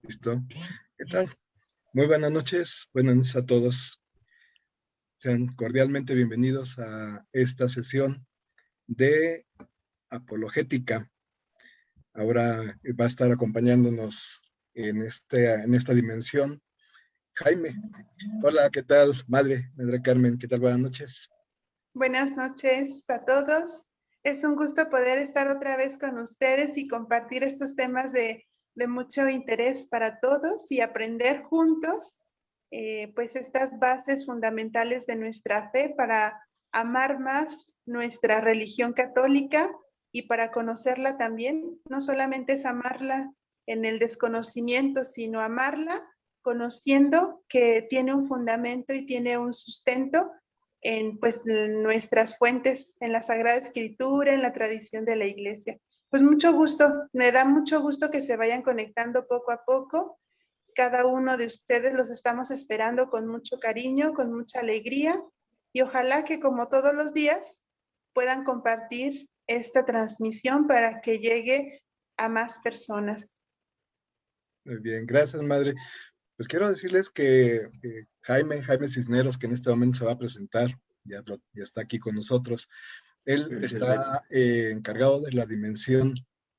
Listo. ¿Qué tal? Muy buenas noches a todos. Sean cordialmente bienvenidos a esta sesión de apologética. Ahora va a estar acompañándonos en esta dimensión Jaime. Hola, ¿qué tal, Madre Carmen? ¿Qué tal? Buenas noches. Buenas noches a todos. Es un gusto poder estar otra vez con ustedes y compartir estos temas de mucho interés para todos y aprender juntos pues estas bases fundamentales de nuestra fe para amar más nuestra religión católica y para conocerla también. No solamente es amarla en el desconocimiento, sino amarla conociendo que tiene un fundamento y tiene un sustento en pues nuestras fuentes, en la Sagrada Escritura, en la tradición de la Iglesia. Pues mucho gusto, me da mucho gusto que se vayan conectando poco a poco. Cada uno de ustedes los estamos esperando con mucho cariño, con mucha alegría y ojalá que como todos los días puedan compartir esta transmisión para que llegue a más personas. Muy bien, gracias, Madre. Pues quiero decirles que Jaime Cisneros, que en este momento se va a presentar, ya está aquí con nosotros. Él está encargado de la dimensión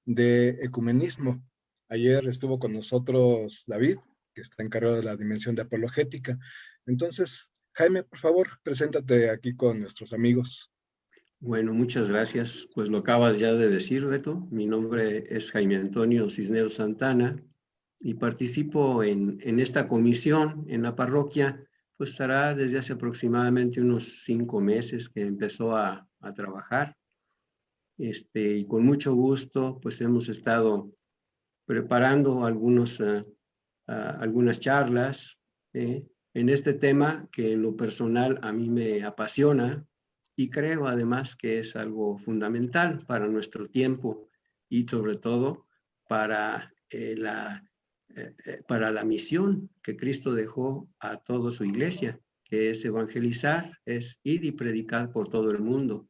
de ecumenismo. Ayer estuvo con nosotros David, que está encargado de la dimensión de apologética. Entonces, Jaime, por favor, preséntate aquí con nuestros amigos. Bueno, muchas gracias. Pues lo acabas ya de decir, Beto. Mi nombre es Jaime Antonio Cisneros Santana y participo en esta comisión en la parroquia. Pues estará desde hace aproximadamente unos 5 meses que empezó a trabajar. Y con mucho gusto, pues hemos estado preparando algunas charlas en este tema que en lo personal a mí me apasiona y creo además que es algo fundamental para nuestro tiempo y sobre todo para la misión que Cristo dejó a toda su iglesia, que es evangelizar, es ir y predicar por todo el mundo,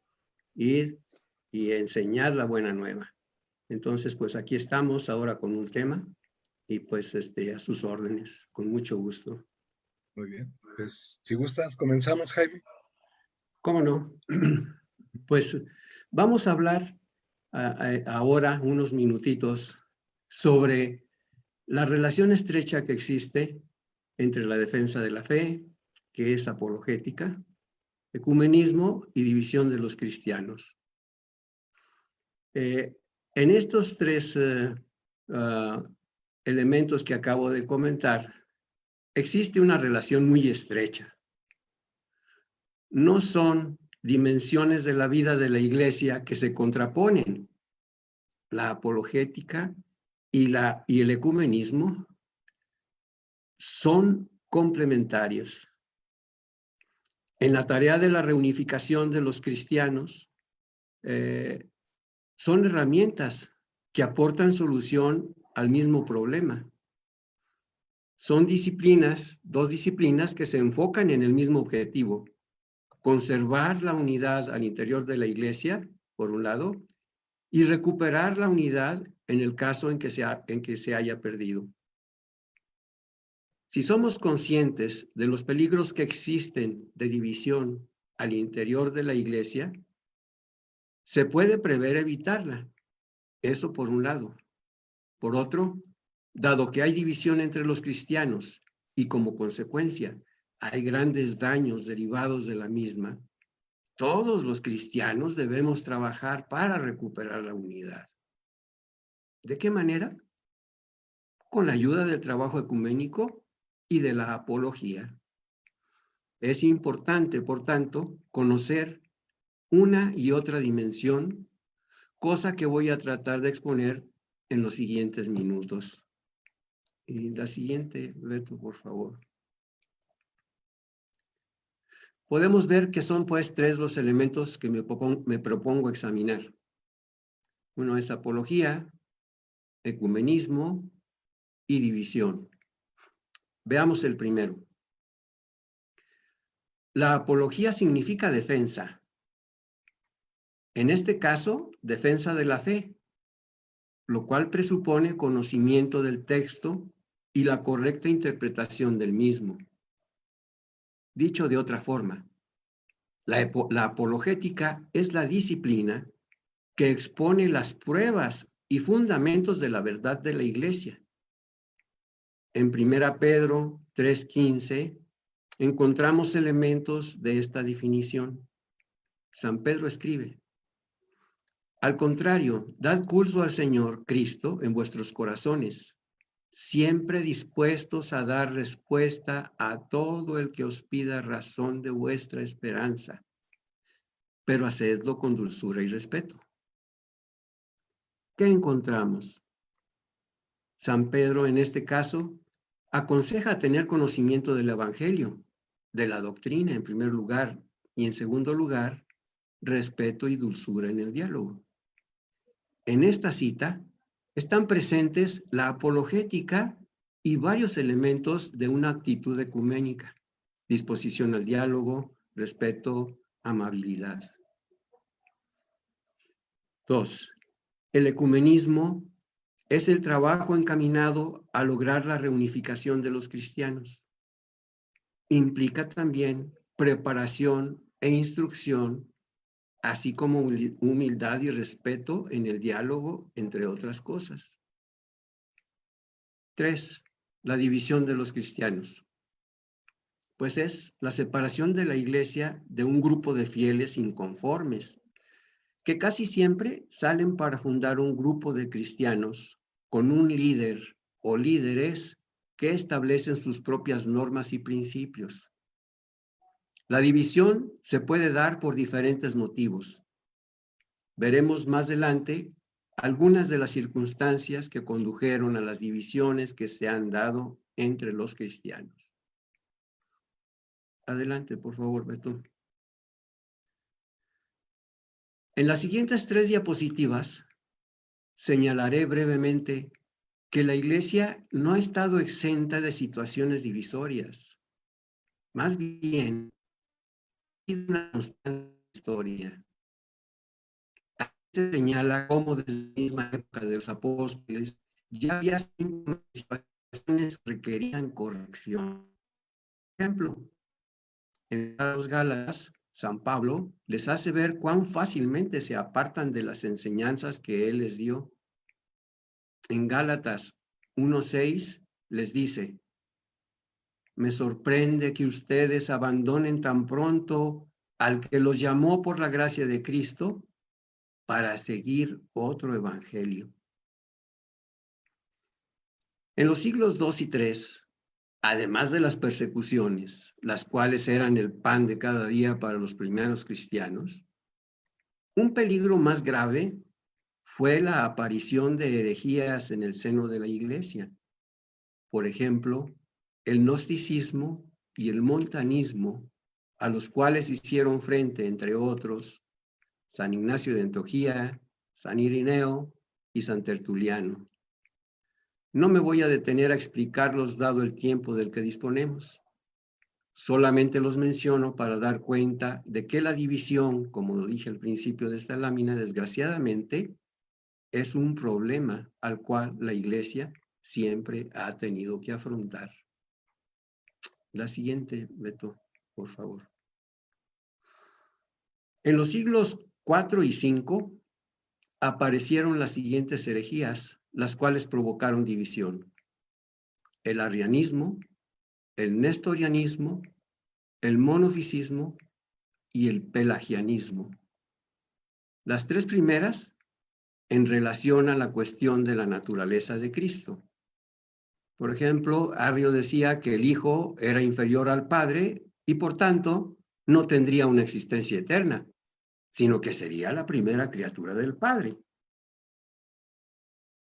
ir y enseñar la buena nueva. Entonces, pues aquí estamos ahora con un tema y pues a sus órdenes, con mucho gusto. Muy bien, pues si gustas, comenzamos, Jaime. ¿Cómo no? Pues vamos a hablar ahora unos minutitos sobre la relación estrecha que existe entre la defensa de la fe, que es apologética, ecumenismo y división de los cristianos. En estos tres elementos que acabo de comentar, existe una relación muy estrecha. No son dimensiones de la vida de la Iglesia que se contraponen. La apologética y el ecumenismo son complementarios. En la tarea de la reunificación de los cristianos, son herramientas que aportan solución al mismo problema. Son dos disciplinas que se enfocan en el mismo objetivo: conservar la unidad al interior de la Iglesia, por un lado, y recuperar la unidad en el caso en que se haya perdido. Si somos conscientes de los peligros que existen de división al interior de la Iglesia, se puede prever evitarla. Eso por un lado. Por otro, dado que hay división entre los cristianos y como consecuencia hay grandes daños derivados de la misma, todos los cristianos debemos trabajar para recuperar la unidad. ¿De qué manera? Con la ayuda del trabajo ecuménico y de la apología. Es importante, por tanto, conocer una y otra dimensión, cosa que voy a tratar de exponer en los siguientes minutos. Y la siguiente, Beto, por favor. Podemos ver que son pues tres los elementos que me propongo examinar. Uno es apología, ecumenismo y división. Veamos el primero. La apología significa defensa. En este caso, defensa de la fe, lo cual presupone conocimiento del texto y la correcta interpretación del mismo. Dicho de otra forma, la apologética es la disciplina que expone las pruebas y fundamentos de la verdad de la Iglesia. En 1 Pedro 3:15 encontramos elementos de esta definición. San Pedro escribe: al contrario, dad curso al Señor Cristo en vuestros corazones, siempre dispuestos a dar respuesta a todo el que os pida razón de vuestra esperanza, pero hacedlo con dulzura y respeto. ¿Qué encontramos? San Pedro, en este caso, aconseja tener conocimiento del Evangelio, de la doctrina en primer lugar, y en segundo lugar, respeto y dulzura en el diálogo. En esta cita están presentes la apologética y varios elementos de una actitud ecuménica: disposición al diálogo, respeto, amabilidad. 2. El ecumenismo es el trabajo encaminado a lograr la reunificación de los cristianos. Implica también preparación e instrucción, así como humildad y respeto en el diálogo, entre otras cosas. 3. La división de los cristianos. Pues es la separación de la Iglesia de un grupo de fieles inconformes, que casi siempre salen para fundar un grupo de cristianos con un líder o líderes que establecen sus propias normas y principios. La división se puede dar por diferentes motivos. Veremos más adelante algunas de las circunstancias que condujeron a las divisiones que se han dado entre los cristianos. Adelante, por favor, Beto. En las siguientes 3 diapositivas señalaré brevemente que la Iglesia no ha estado exenta de situaciones divisorias. Más bien, es una constante historia. Se señala cómo desde la misma época de los apóstoles ya había situaciones que requerían corrección. Por ejemplo, en los Gálatas, San Pablo les hace ver cuán fácilmente se apartan de las enseñanzas que él les dio. En Gálatas 1:6 les dice: me sorprende que ustedes abandonen tan pronto al que los llamó por la gracia de Cristo para seguir otro evangelio. En los siglos II y III, además de las persecuciones, las cuales eran el pan de cada día para los primeros cristianos, un peligro más grave fue la aparición de herejías en el seno de la Iglesia. Por ejemplo, el gnosticismo y el montanismo, a los cuales hicieron frente, entre otros, San Ignacio de Antioquía, San Irineo y San Tertuliano. No me voy a detener a explicarlos dado el tiempo del que disponemos. Solamente los menciono para dar cuenta de que la división, como lo dije al principio de esta lámina, desgraciadamente, es un problema al cual la Iglesia siempre ha tenido que afrontar. La siguiente, Beto, por favor. En los siglos IV y V aparecieron las siguientes herejías, las cuales provocaron división: el arrianismo, el nestorianismo, el monofisismo y el pelagianismo. Las 3 primeras en relación a la cuestión de la naturaleza de Cristo. Por ejemplo, Arrio decía que el Hijo era inferior al Padre y por tanto no tendría una existencia eterna, sino que sería la primera criatura del Padre.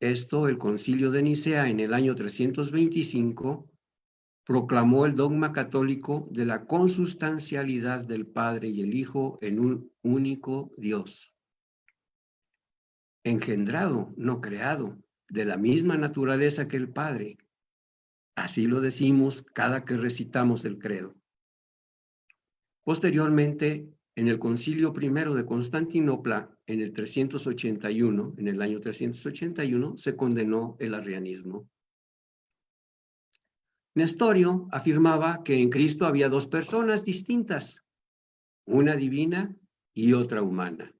Esto el Concilio de Nicea en el año 325 proclamó el dogma católico de la consustancialidad del Padre y el Hijo en un único Dios, engendrado, no creado, de la misma naturaleza que el Padre. Así lo decimos cada que recitamos el credo. Posteriormente, en el Concilio I de Constantinopla, en el 381, en el año 381, se condenó el arrianismo. Nestorio afirmaba que en Cristo había dos personas distintas, una divina y otra humana.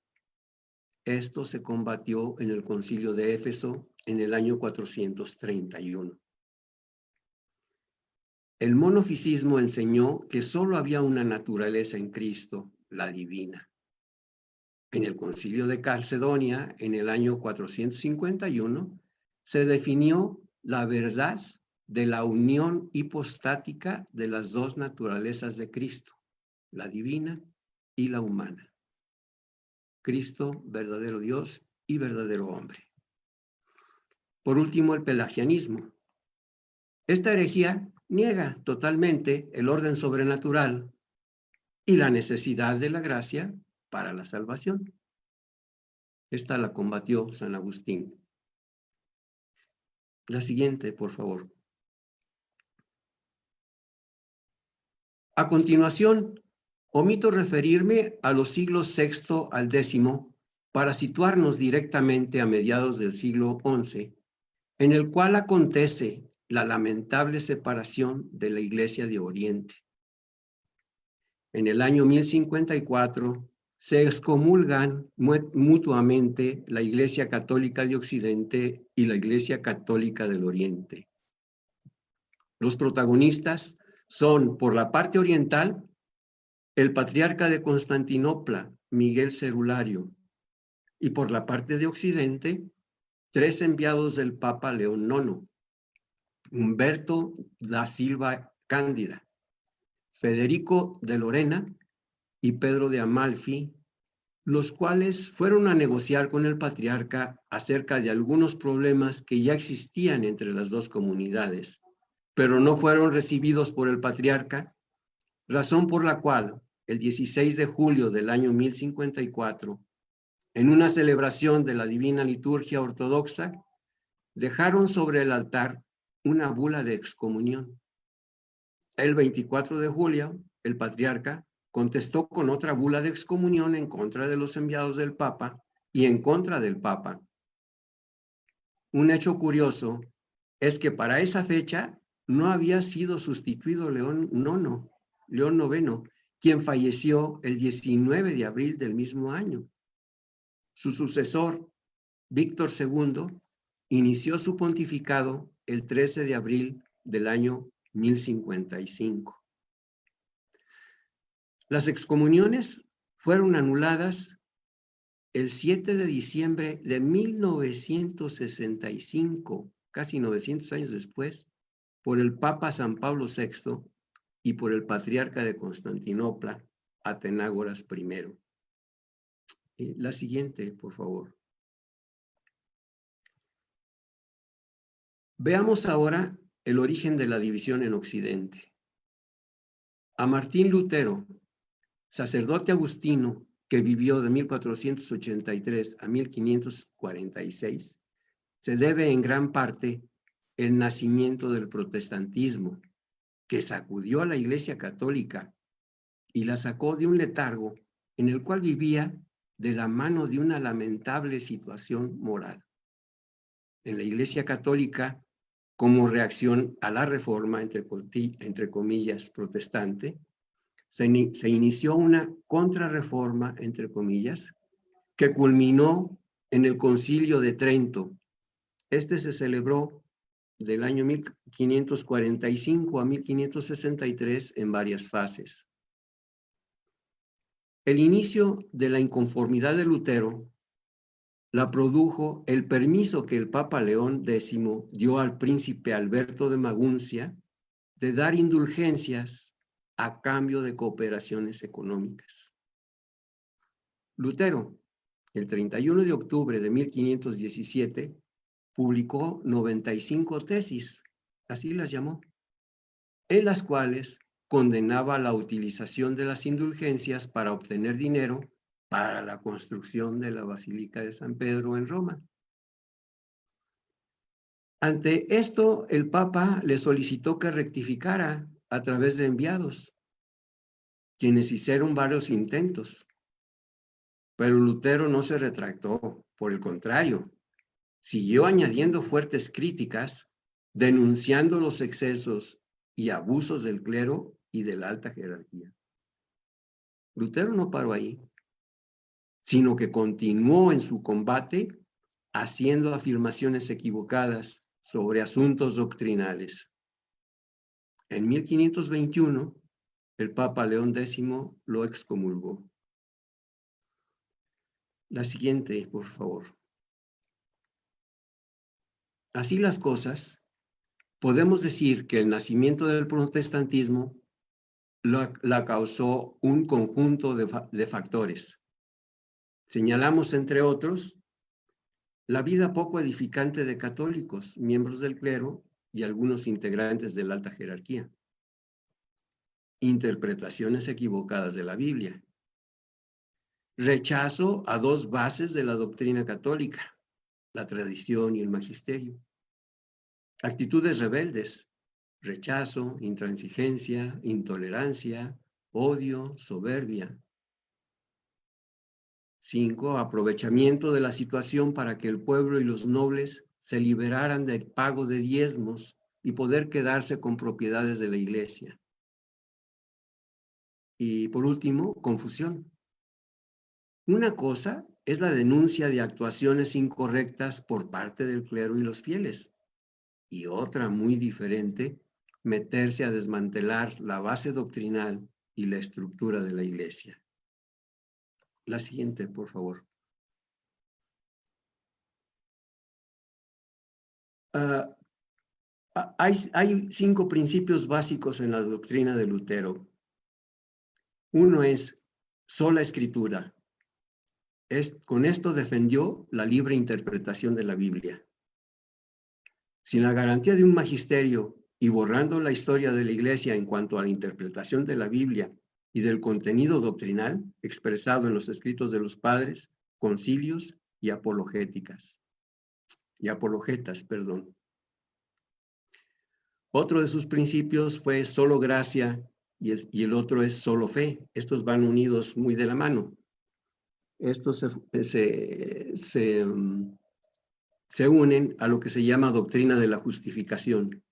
Esto se combatió en el Concilio de Éfeso en el año 431. El monofisismo enseñó que solo había una naturaleza en Cristo, la divina. En el Concilio de Calcedonia, en el año 451, se definió la verdad de la unión hipostática de las dos naturalezas de Cristo, la divina y la humana. Cristo, verdadero Dios y verdadero hombre. Por último, el pelagianismo. Esta herejía niega totalmente el orden sobrenatural y la necesidad de la gracia para la salvación. Esta la combatió San Agustín. La siguiente, por favor. A continuación, omito referirme a los siglos VI al X para situarnos directamente a mediados del siglo XI, en el cual acontece la lamentable separación de la Iglesia de Oriente. En el año 1054 se excomulgan mutuamente la Iglesia Católica de Occidente y la Iglesia Católica del Oriente. Los protagonistas son, por la parte oriental, el patriarca de Constantinopla, Miguel Cerulario, y por la parte de Occidente, 3 enviados del Papa León IX, Humberto da Silva Cándida, Federico de Lorena y Pedro de Amalfi, los cuales fueron a negociar con el patriarca acerca de algunos problemas que ya existían entre las dos comunidades, pero no fueron recibidos por el patriarca, razón por la cual el 16 de julio del año 1054, en una celebración de la Divina Liturgia Ortodoxa, dejaron sobre el altar una bula de excomunión. El 24 de julio, el patriarca contestó con otra bula de excomunión en contra de los enviados del Papa y en contra del Papa. Un hecho curioso es que para esa fecha no había sido sustituido León IX, quien falleció el 19 de abril del mismo año. Su sucesor, Víctor II, inició su pontificado el 13 de abril del año 1055. Las excomuniones fueron anuladas el 7 de diciembre de 1965, casi 900 años después, por el Papa San Pablo VI y por el patriarca de Constantinopla, Atenágoras I. La siguiente, por favor. Veamos ahora el origen de la división en Occidente. A Martín Lutero, sacerdote agustino que vivió de 1483 a 1546, se debe en gran parte el nacimiento del protestantismo, que sacudió a la Iglesia Católica y la sacó de un letargo en el cual vivía de la mano de una lamentable situación moral. En la Iglesia Católica, como reacción a la reforma, entre comillas, protestante, se inició una contrarreforma, entre comillas, que culminó en el Concilio de Trento. Este se celebró del año 1545 a 1563 en varias fases. El inicio de la inconformidad de Lutero la produjo el permiso que el Papa León X dio al príncipe Alberto de Maguncia de dar indulgencias a cambio de cooperaciones económicas. Lutero, el 31 de octubre de 1517, publicó 95 tesis, así las llamó, en las cuales condenaba la utilización de las indulgencias para obtener dinero para la construcción de la Basílica de San Pedro en Roma. Ante esto, el Papa le solicitó que rectificara a través de enviados, quienes hicieron varios intentos. Pero Lutero no se retractó, por el contrario, siguió añadiendo fuertes críticas, denunciando los excesos y abusos del clero y de la alta jerarquía. Lutero no paró ahí, sino que continuó en su combate haciendo afirmaciones equivocadas sobre asuntos doctrinales. En 1521, el Papa León X lo excomulgó. La siguiente, por favor. Así las cosas, podemos decir que el nacimiento del protestantismo la causó un conjunto de factores. Señalamos, entre otros, la vida poco edificante de católicos, miembros del clero y algunos integrantes de la alta jerarquía. Interpretaciones equivocadas de la Biblia. Rechazo a dos bases de la doctrina católica, la tradición y el magisterio. Actitudes rebeldes, rechazo, intransigencia, intolerancia, odio, soberbia. 5. Aprovechamiento de la situación para que el pueblo y los nobles se liberaran del pago de diezmos y poder quedarse con propiedades de la iglesia. Y por último, confusión. Una cosa es la denuncia de actuaciones incorrectas por parte del clero y los fieles. Y otra muy diferente, meterse a desmantelar la base doctrinal y la estructura de la iglesia. La siguiente, por favor. Hay 5 principios básicos en la doctrina de Lutero. Uno es sola escritura. Con esto defendió la libre interpretación de la Biblia. Sin la garantía de un magisterio y borrando la historia de la Iglesia en cuanto a la interpretación de la Biblia y del contenido doctrinal expresado en los escritos de los padres, concilios y apologetas. Otro de sus principios fue solo gracia y el otro es solo fe. Estos van unidos muy de la mano. Estos se unen a lo que se llama doctrina de la justificación.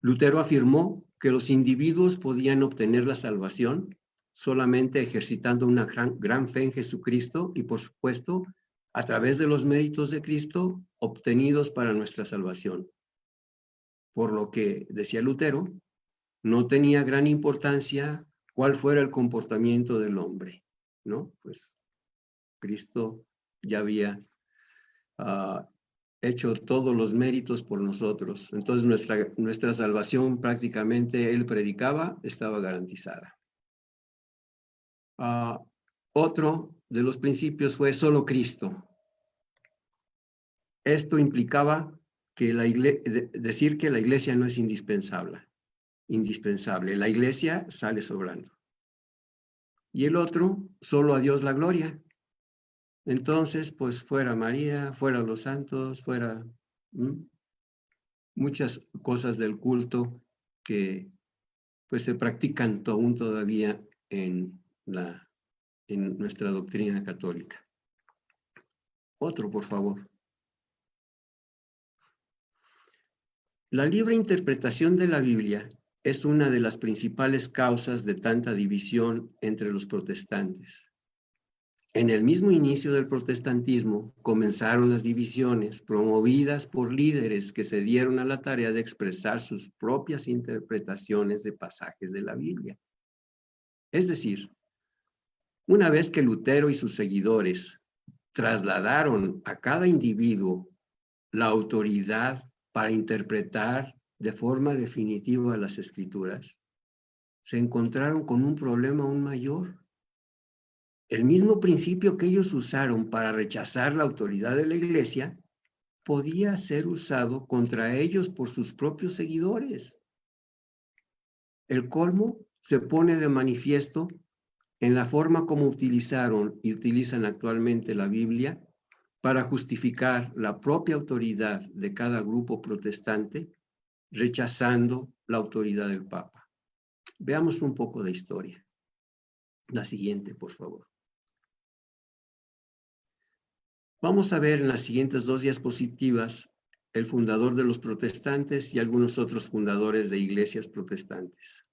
Lutero afirmó que los individuos podían obtener la salvación solamente ejercitando una gran fe en Jesucristo y, por supuesto, a través de los méritos de Cristo obtenidos para nuestra salvación. Por lo que, decía Lutero, no tenía gran importancia cuál fuera el comportamiento del hombre, ¿no? Pues Cristo ya había hecho todos los méritos por nosotros. Entonces nuestra salvación prácticamente, él predicaba, estaba garantizada. Otro de los principios fue solo Cristo. Esto implicaba que decir que la iglesia no es indispensable. La iglesia sale sobrando. Y el otro, solo a Dios la gloria. Entonces, pues fuera María, fuera los santos, fuera muchas cosas del culto que pues se practican aún todavía en nuestra doctrina católica. Otro, por favor. La libre interpretación de la Biblia es una de las principales causas de tanta división entre los protestantes. En el mismo inicio del protestantismo comenzaron las divisiones promovidas por líderes que se dieron a la tarea de expresar sus propias interpretaciones de pasajes de la Biblia. Es decir, una vez que Lutero y sus seguidores trasladaron a cada individuo la autoridad para interpretar de forma definitiva las Escrituras, se encontraron con un problema aún mayor. El mismo principio que ellos usaron para rechazar la autoridad de la Iglesia podía ser usado contra ellos por sus propios seguidores. El colmo se pone de manifiesto en la forma como utilizaron y utilizan actualmente la Biblia para justificar la propia autoridad de cada grupo protestante, rechazando la autoridad del Papa. Veamos un poco de historia. La siguiente, por favor. Vamos a ver en las siguientes 2 diapositivas el fundador de los protestantes y algunos otros fundadores de iglesias protestantes.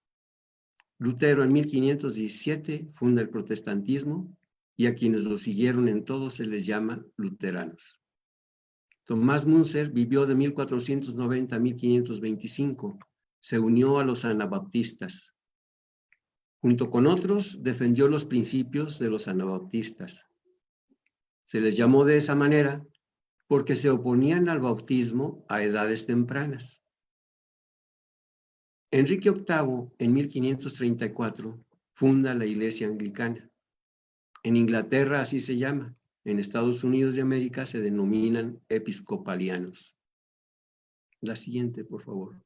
Lutero en 1517 funda el protestantismo y a quienes lo siguieron en todo se les llama luteranos. Tomás Münzer vivió de 1490 a 1525. Se unió a los anabaptistas. Junto con otros, defendió los principios de los anabaptistas. Se les llamó de esa manera porque se oponían al bautismo a edades tempranas. Enrique VIII, en 1534, funda la Iglesia Anglicana. En Inglaterra así se llama. En Estados Unidos de América se denominan episcopalianos. La siguiente, por favor.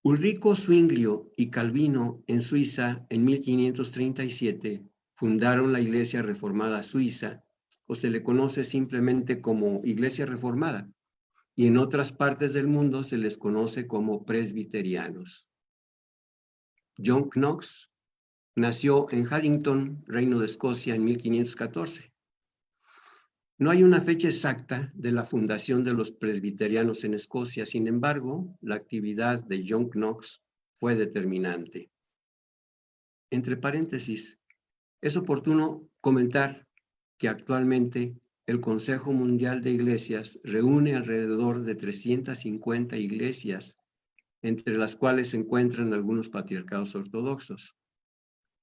Ulrico Zwinglio y Calvino en Suiza en 1537 fundaron la Iglesia Reformada Suiza, o se le conoce simplemente como Iglesia Reformada, y en otras partes del mundo se les conoce como presbiterianos. John Knox nació en Haddington, Reino de Escocia, en 1514. No hay una fecha exacta de la fundación de los presbiterianos en Escocia, sin embargo, la actividad de John Knox fue determinante. Entre paréntesis, es oportuno comentar que actualmente el Consejo Mundial de Iglesias reúne alrededor de 350 iglesias, entre las cuales se encuentran algunos patriarcados ortodoxos.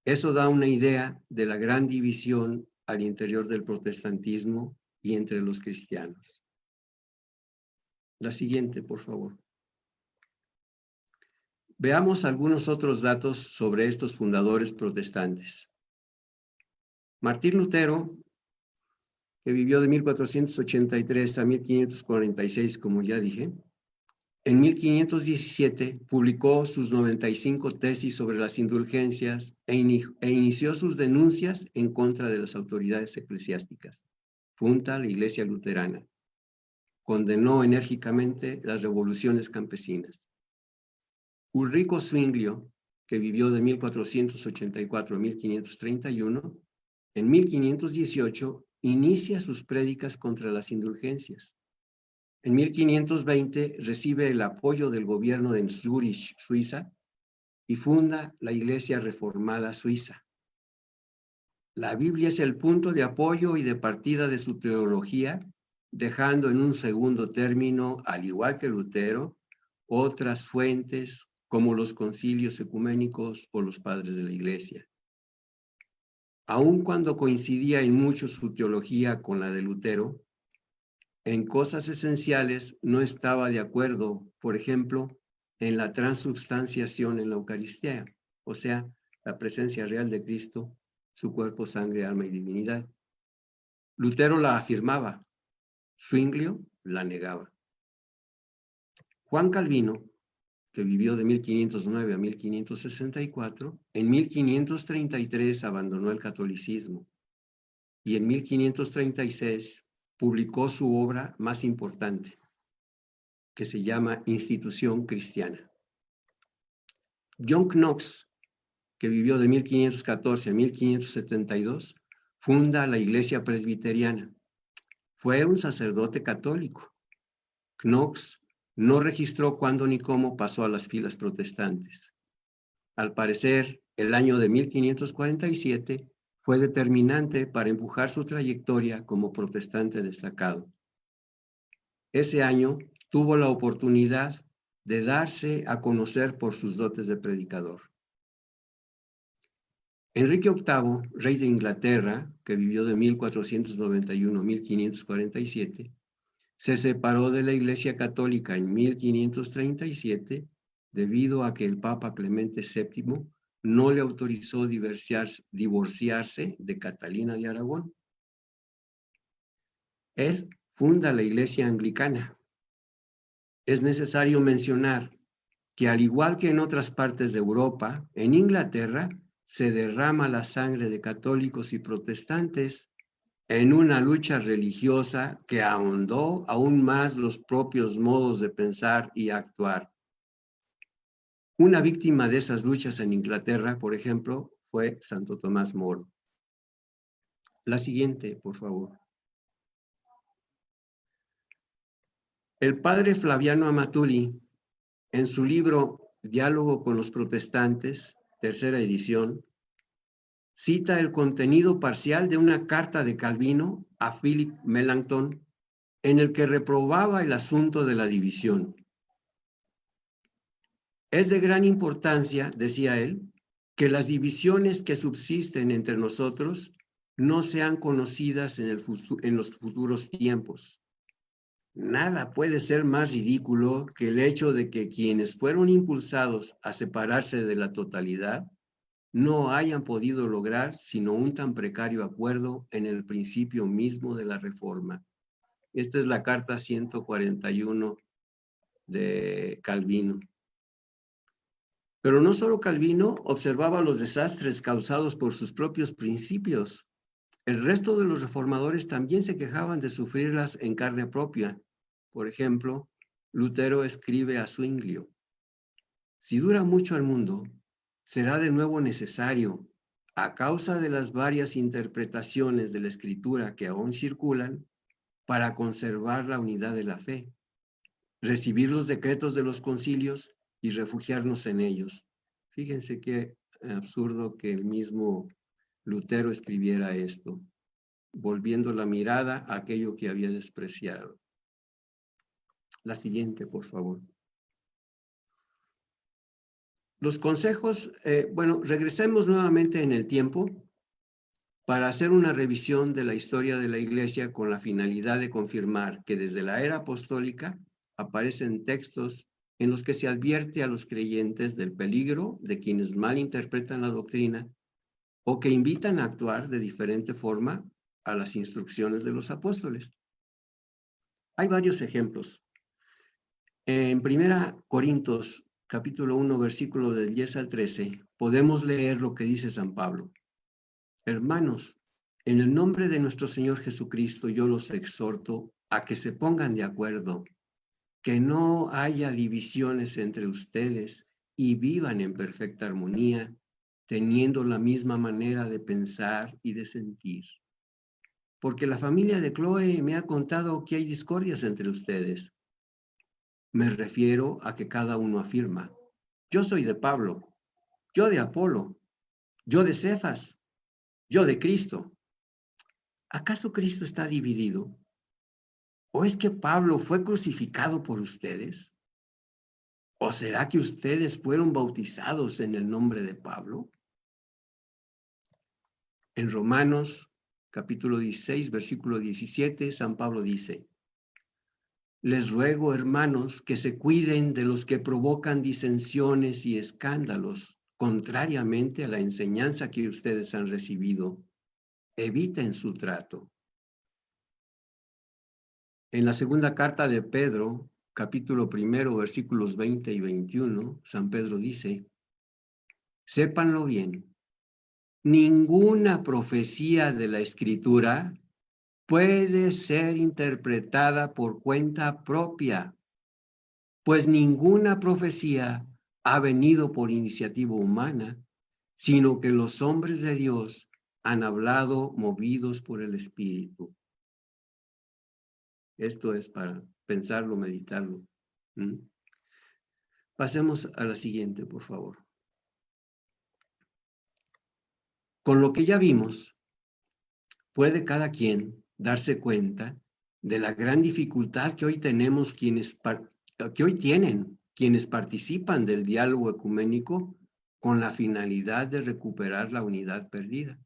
Eso da una idea de la gran división al interior del protestantismo y entre los cristianos. La siguiente, por favor. Veamos algunos otros datos sobre estos fundadores protestantes. Martín Lutero, que vivió de 1483 a 1546, como ya dije, en 1517 publicó sus 95 tesis sobre las indulgencias e inició sus denuncias en contra de las autoridades eclesiásticas. Funda la Iglesia Luterana. Condenó enérgicamente las revoluciones campesinas. Ulrico Zwinglio, que vivió de 1484 a 1531, en 1518 inicia sus prédicas contra las indulgencias. En 1520 recibe el apoyo del gobierno de Zúrich, Suiza, y funda la Iglesia Reformada Suiza. La Biblia es el punto de apoyo y de partida de su teología, dejando en un segundo término, al igual que Lutero, otras fuentes como los concilios ecuménicos o los padres de la Iglesia. Aun cuando coincidía en mucho su teología con la de Lutero, en cosas esenciales no estaba de acuerdo, por ejemplo, en la transubstanciación en la Eucaristía, o sea, la presencia real de Cristo, su cuerpo, sangre, alma y divinidad. Lutero la afirmaba, Zwinglio la negaba. Juan Calvino, que vivió de 1509 a 1564, en 1533 abandonó el catolicismo y en 1536 publicó su obra más importante, que se llama Institución Cristiana. John Knox, que vivió de 1514 a 1572, funda la Iglesia Presbiteriana. Fue un sacerdote católico. Knox no registró cuándo ni cómo pasó a las filas protestantes. Al parecer, el año de 1547 fue determinante para empujar su trayectoria como protestante destacado. Ese año tuvo la oportunidad de darse a conocer por sus dotes de predicador. Enrique VIII, rey de Inglaterra, que vivió de 1491 a 1547, se separó de la Iglesia Católica en 1537 debido a que el Papa Clemente VII no le autorizó divorciarse de Catalina de Aragón. Él funda la Iglesia Anglicana. Es necesario mencionar que al igual que en otras partes de Europa, en Inglaterra se derrama la sangre de católicos y protestantes en una lucha religiosa que ahondó aún más los propios modos de pensar y actuar. Una víctima de esas luchas en Inglaterra, por ejemplo, fue Santo Tomás Moro. La siguiente, por favor. El padre Flaviano Amaturi, en su libro Diálogo con los protestantes, tercera edición, cita el contenido parcial de una carta de Calvino a Philip Melanchthon, en el que reprobaba el asunto de la división. Es de gran importancia, decía él, que las divisiones que subsisten entre nosotros no sean conocidas en los futuros tiempos. Nada puede ser más ridículo que el hecho de que quienes fueron impulsados a separarse de la totalidad no hayan podido lograr sino un tan precario acuerdo en el principio mismo de la reforma. Esta es la carta 141 de Calvino. Pero no solo Calvino observaba los desastres causados por sus propios principios. El resto de los reformadores también se quejaban de sufrirlas en carne propia. Por ejemplo, Lutero escribe a Zwinglio: si dura mucho el mundo, será de nuevo necesario, a causa de las varias interpretaciones de la Escritura que aún circulan, para conservar la unidad de la fe, recibir los decretos de los concilios y refugiarnos en ellos. Fíjense qué absurdo que el mismo Lutero escribiera esto, volviendo la mirada a aquello que había despreciado. La siguiente, por favor. Los consejos, regresemos nuevamente en el tiempo para hacer una revisión de la historia de la Iglesia con la finalidad de confirmar que desde la era apostólica aparecen textos en los que se advierte a los creyentes del peligro de quienes mal interpretan la doctrina o que invitan a actuar de diferente forma a las instrucciones de los apóstoles. Hay varios ejemplos. En 1 Corintios, capítulo 1, versículo del 10 al 13, podemos leer lo que dice San Pablo. Hermanos, en el nombre de nuestro Señor Jesucristo, yo los exhorto a que se pongan de acuerdo, que no haya divisiones entre ustedes y vivan en perfecta armonía, teniendo la misma manera de pensar y de sentir. Porque la familia de Chloe me ha contado que hay discordias entre ustedes. Me refiero a que cada uno afirma: yo soy de Pablo, yo de Apolo, yo de Cefas, yo de Cristo. ¿Acaso Cristo está dividido? ¿O es que Pablo fue crucificado por ustedes? ¿O será que ustedes fueron bautizados en el nombre de Pablo? En Romanos, capítulo 16, versículo 17, San Pablo dice: les ruego, hermanos, que se cuiden de los que provocan disensiones y escándalos, contrariamente a la enseñanza que ustedes han recibido. Eviten su trato. En la segunda carta de Pedro, capítulo 1, versículos 20 y 21, San Pedro dice: sépanlo bien, ninguna profecía de la Escritura puede ser interpretada por cuenta propia, pues ninguna profecía ha venido por iniciativa humana, sino que los hombres de Dios han hablado movidos por el Espíritu. Esto es para pensarlo, meditarlo. Pasemos a la siguiente, por favor. Con lo que ya vimos, puede cada quien darse cuenta de la gran dificultad que hoy tenemos quienes participan del diálogo ecuménico con la finalidad de recuperar la unidad perdida.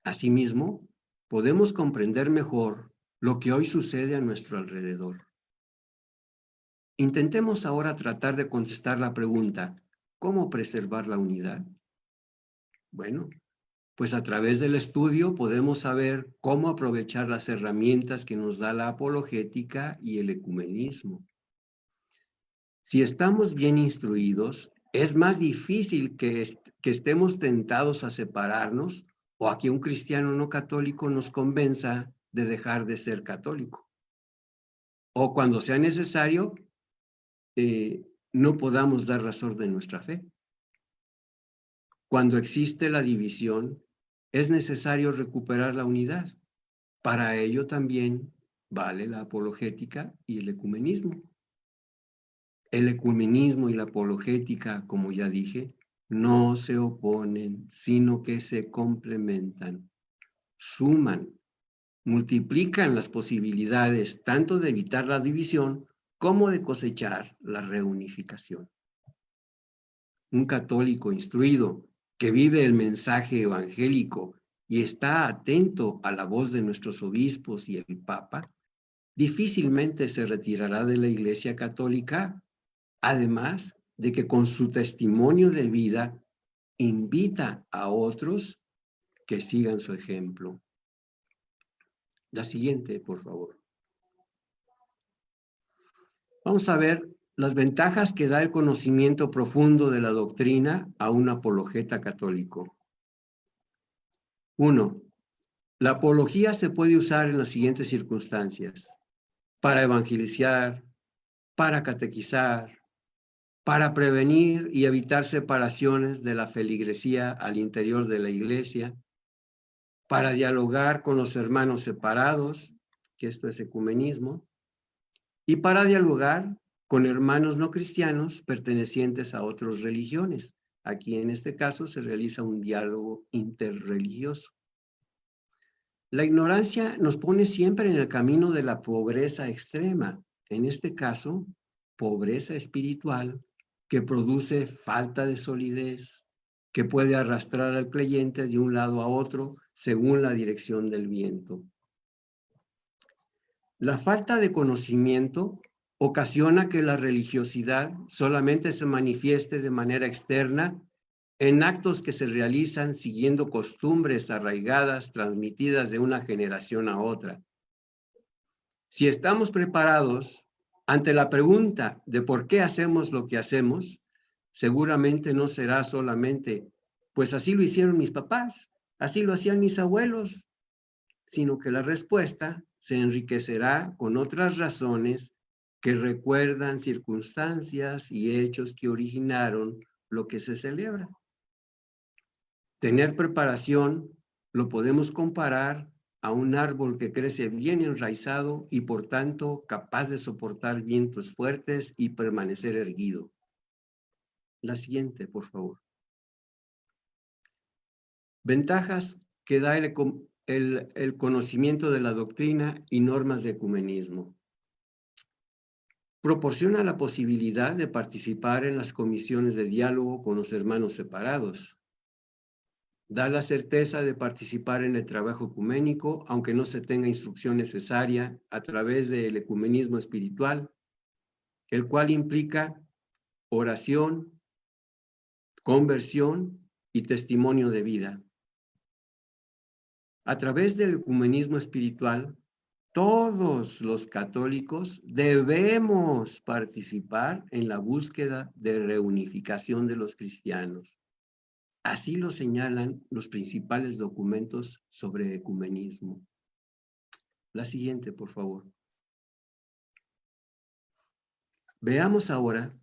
Asimismo, podemos comprender mejor lo que hoy sucede a nuestro alrededor. Intentemos ahora tratar de contestar la pregunta: ¿cómo preservar la unidad? Bueno, pues a través del estudio podemos saber cómo aprovechar las herramientas que nos da la apologética y el ecumenismo. Si estamos bien instruidos, es más difícil que estemos tentados a separarnos o a que un cristiano no católico nos convenza de dejar de ser católico. O cuando sea necesario, no podamos dar razón de nuestra fe. Cuando existe la división, es necesario recuperar la unidad. Para ello también vale la apologética y el ecumenismo. El ecumenismo y la apologética, como ya dije, no se oponen, sino que se complementan, suman, multiplican las posibilidades tanto de evitar la división como de cosechar la reunificación. Un católico instruido que vive el mensaje evangélico y está atento a la voz de nuestros obispos y el Papa, difícilmente se retirará de la Iglesia Católica, además de que con su testimonio de vida invita a otros que sigan su ejemplo. La siguiente, por favor. Vamos a ver las ventajas que da el conocimiento profundo de la doctrina a un apologeta católico. 1. La apología se puede usar en las siguientes circunstancias: para evangelizar, para catequizar, para prevenir y evitar separaciones de la feligresía al interior de la Iglesia, para dialogar con los hermanos separados, que esto es ecumenismo, y para dialogar con hermanos no cristianos pertenecientes a otras religiones. Aquí en este caso se realiza un diálogo interreligioso. La ignorancia nos pone siempre en el camino de la pobreza extrema, en este caso, pobreza espiritual, que produce falta de solidez, que puede arrastrar al creyente de un lado a otro según la dirección del viento. La falta de conocimiento ocasiona que la religiosidad solamente se manifieste de manera externa en actos que se realizan siguiendo costumbres arraigadas transmitidas de una generación a otra. Si estamos preparados ante la pregunta de por qué hacemos lo que hacemos, seguramente no será solamente, pues así lo hicieron mis papás, así lo hacían mis abuelos, sino que la respuesta se enriquecerá con otras razones que recuerdan circunstancias y hechos que originaron lo que se celebra. Tener preparación lo podemos comparar a un árbol que crece bien enraizado y por tanto capaz de soportar vientos fuertes y permanecer erguido. La siguiente, por favor. Ventajas que da el conocimiento de la doctrina y normas de ecumenismo. Proporciona la posibilidad de participar en las comisiones de diálogo con los hermanos separados. Da la certeza de participar en el trabajo ecuménico, aunque no se tenga instrucción necesaria, a través del ecumenismo espiritual, el cual implica oración, conversión y testimonio de vida. A través del ecumenismo espiritual, todos los católicos debemos participar en la búsqueda de reunificación de los cristianos. Así lo señalan los principales documentos sobre ecumenismo. La siguiente, por favor. Veamos ahora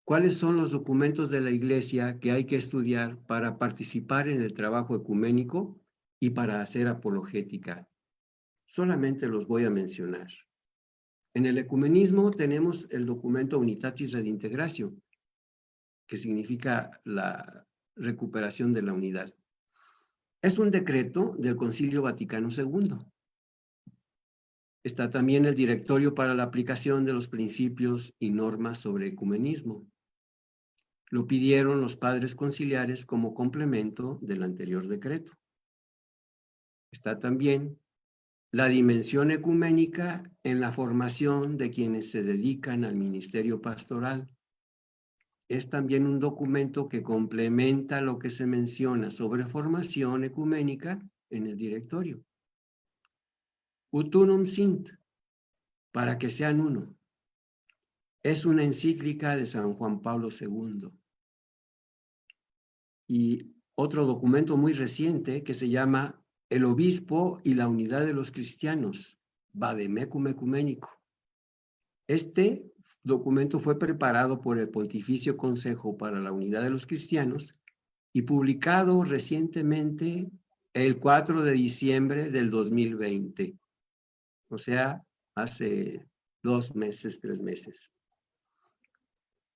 cuáles son los documentos de la Iglesia que hay que estudiar para participar en el trabajo ecuménico y para hacer apologética. Solamente los voy a mencionar. En el ecumenismo tenemos el documento Unitatis Redintegratio, que significa la recuperación de la unidad. Es un decreto del Concilio Vaticano II. Está también el Directorio para la aplicación de los principios y normas sobre ecumenismo. Lo pidieron los padres conciliares como complemento del anterior decreto. Está también la dimensión ecuménica en la formación de quienes se dedican al ministerio pastoral. Es también un documento que complementa lo que se menciona sobre formación ecuménica en el directorio. Ut unum sint, para que sean uno. Es una encíclica de San Juan Pablo II. Y otro documento muy reciente que se llama El Obispo y la Unidad de los Cristianos, Vademecum Ecumenico. Este documento fue preparado por el Pontificio Consejo para la Unidad de los Cristianos y publicado recientemente el 4 de diciembre del 2020. O sea, hace 2 meses, 3 meses.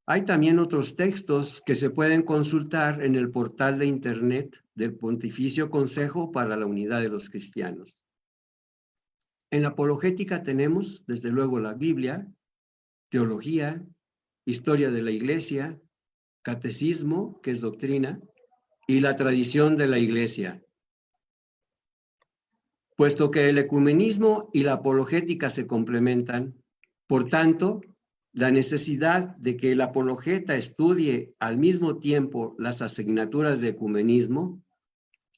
Hay también otros textos que se pueden consultar en el portal de internet del Pontificio Consejo para la Unidad de los Cristianos. En la apologética tenemos, desde luego, la Biblia, teología, historia de la Iglesia, catecismo, que es doctrina, y la tradición de la Iglesia. Puesto que el ecumenismo y la apologética se complementan, por tanto, la necesidad de que el apologeta estudie al mismo tiempo las asignaturas de ecumenismo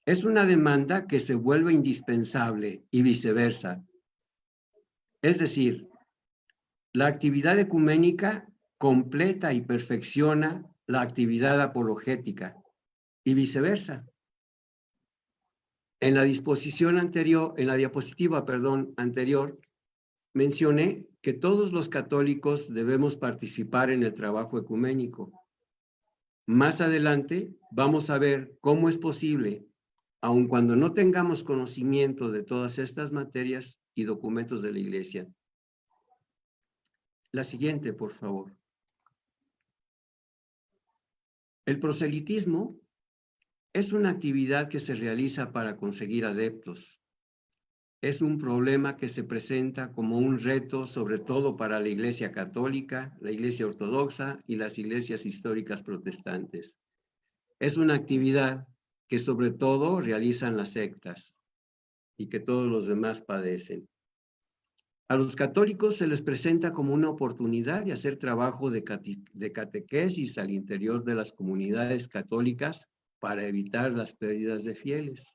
es una demanda que se vuelve indispensable y viceversa. Es decir, la actividad ecuménica completa y perfecciona la actividad apologética y viceversa. En la diapositiva anterior, mencioné que todos los católicos debemos participar en el trabajo ecuménico. Más adelante vamos a ver cómo es posible, aun cuando no tengamos conocimiento de todas estas materias y documentos de la Iglesia. La siguiente, por favor. El proselitismo es una actividad que se realiza para conseguir adeptos. Es un problema que se presenta como un reto, sobre todo para la Iglesia Católica, la Iglesia Ortodoxa y las iglesias históricas protestantes. Es una actividad que sobre todo realizan las sectas y que todos los demás padecen. A los católicos se les presenta como una oportunidad de hacer trabajo de catequesis al interior de las comunidades católicas para evitar las pérdidas de fieles.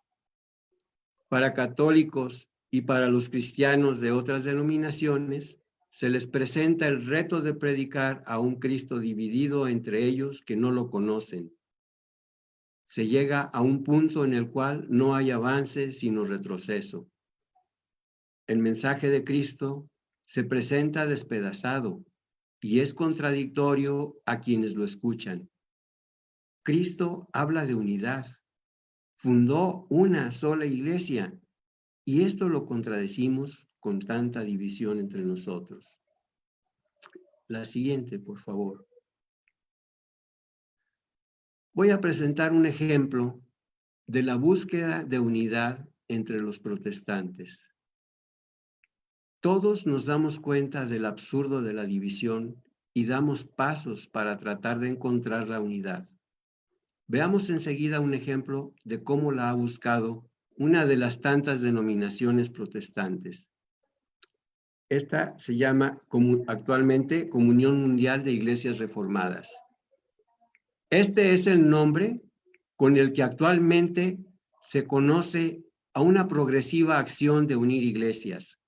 Para católicos y para los cristianos de otras denominaciones, se les presenta el reto de predicar a un Cristo dividido entre ellos que no lo conocen. Se llega a un punto en el cual no hay avance sino retroceso. El mensaje de Cristo se presenta despedazado y es contradictorio a quienes lo escuchan. Cristo habla de unidad, fundó una sola iglesia y esto lo contradecimos con tanta división entre nosotros. La siguiente, por favor. Voy a presentar un ejemplo de la búsqueda de unidad entre los protestantes. Todos nos damos cuenta del absurdo de la división y damos pasos para tratar de encontrar la unidad. Veamos enseguida un ejemplo de cómo la ha buscado una de las tantas denominaciones protestantes. Esta se llama actualmente Comunión Mundial de Iglesias Reformadas. Este es el nombre con el que actualmente se conoce a una progresiva acción de unir iglesias.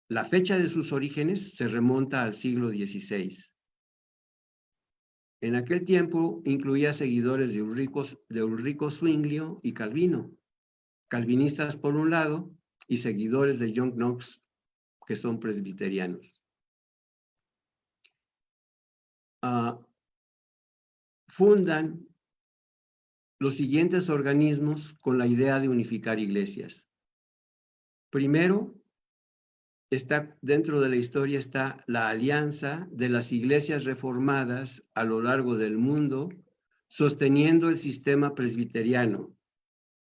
La fecha de sus orígenes se remonta al siglo XVI. En aquel tiempo incluía seguidores de Ulrico Zwinglio y Calvino, calvinistas por un lado y seguidores de John Knox, que son presbiterianos. Fundan los siguientes organismos con la idea de unificar iglesias. Primero, dentro de la historia está la Alianza de las Iglesias Reformadas a lo largo del mundo, sosteniendo el sistema presbiteriano.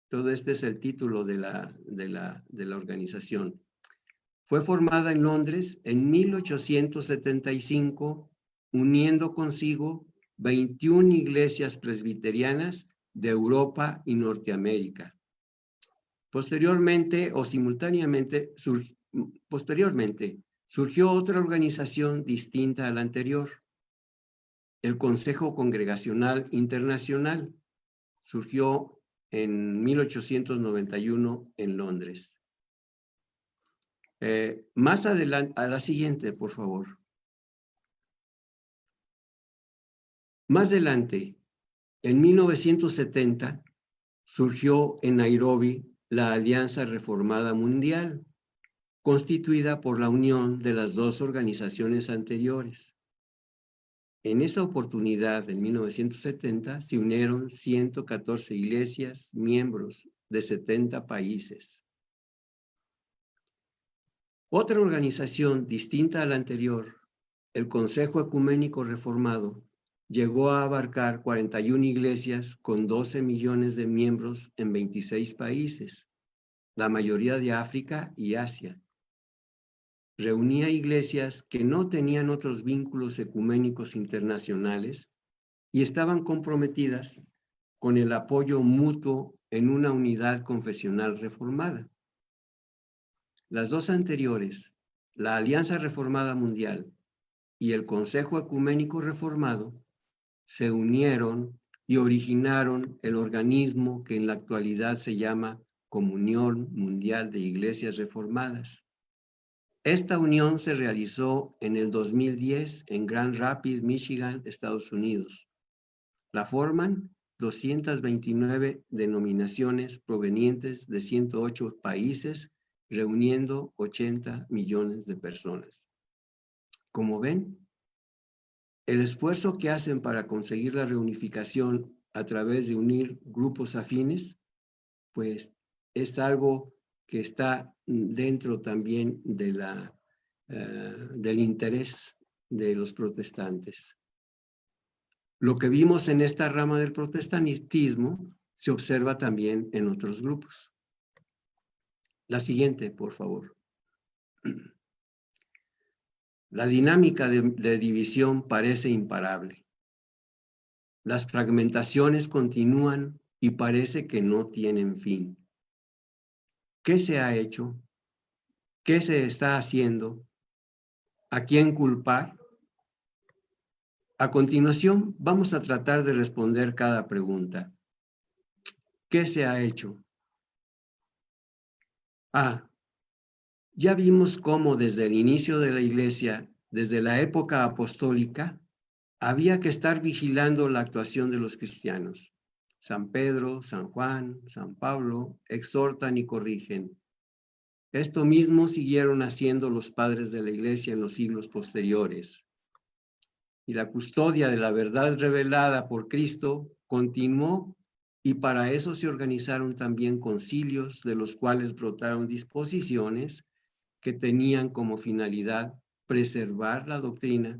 Todo este es el título de la organización. Fue formada en Londres en 1875, uniendo consigo 21 iglesias presbiterianas de Europa y Norteamérica. Posteriormente surgió otra organización distinta a la anterior, el Consejo Congregacional Internacional. Surgió en 1891 en Londres. Más adelante, a la siguiente, por favor. Más adelante, en 1970, surgió en Nairobi la Alianza Reformada Mundial, constituida por la unión de las dos organizaciones anteriores. En esa oportunidad, en 1970, se unieron 114 iglesias, miembros de 70 países. Otra organización distinta a la anterior, el Consejo Ecuménico Reformado, llegó a abarcar 41 iglesias con 12 millones de miembros en 26 países, la mayoría de África y Asia. Reunía iglesias que no tenían otros vínculos ecuménicos internacionales y estaban comprometidas con el apoyo mutuo en una unidad confesional reformada. Las dos anteriores, la Alianza Reformada Mundial y el Consejo Ecuménico Reformado, se unieron y originaron el organismo que en la actualidad se llama Comunión Mundial de Iglesias Reformadas. Esta unión se realizó en el 2010 en Grand Rapids, Michigan, Estados Unidos. La forman 229 denominaciones provenientes de 108 países, reuniendo 80 millones de personas. Como ven, el esfuerzo que hacen para conseguir la reunificación a través de unir grupos afines, pues es algo que está dentro también de del interés de los protestantes. Lo que vimos en esta rama del protestantismo se observa también en otros grupos. La siguiente, por favor. La dinámica de división parece imparable. Las fragmentaciones continúan y parece que no tienen fin. ¿Qué se ha hecho? ¿Qué se está haciendo? ¿A quién culpar? A continuación, vamos a tratar de responder cada pregunta. ¿Qué se ha hecho? Ya vimos cómo desde el inicio de la Iglesia, desde la época apostólica, había que estar vigilando la actuación de los cristianos. San Pedro, San Juan, San Pablo exhortan y corrigen. Esto mismo siguieron haciendo los padres de la Iglesia en los siglos posteriores. Y la custodia de la verdad revelada por Cristo continuó, y para eso se organizaron también concilios, de los cuales brotaron disposiciones que tenían como finalidad preservar la doctrina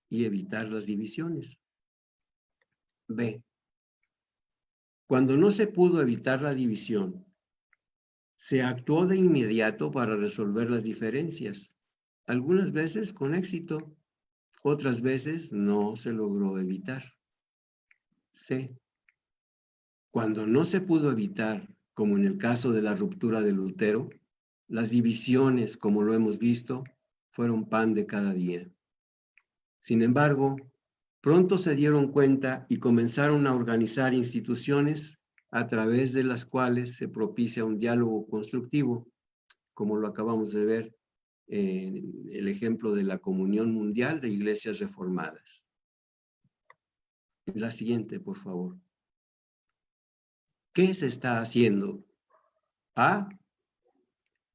y evitar las divisiones. B. Cuando no se pudo evitar la división, se actuó de inmediato para resolver las diferencias, algunas veces con éxito, otras veces no se logró evitar. C. Cuando no se pudo evitar, como en el caso de la ruptura de Lutero, las divisiones, como lo hemos visto, fueron pan de cada día. Sin embargo, pronto se dieron cuenta y comenzaron a organizar instituciones a través de las cuales se propicia un diálogo constructivo, como lo acabamos de ver en el ejemplo de la Comunión Mundial de Iglesias Reformadas. La siguiente, por favor. ¿Qué se está haciendo? A.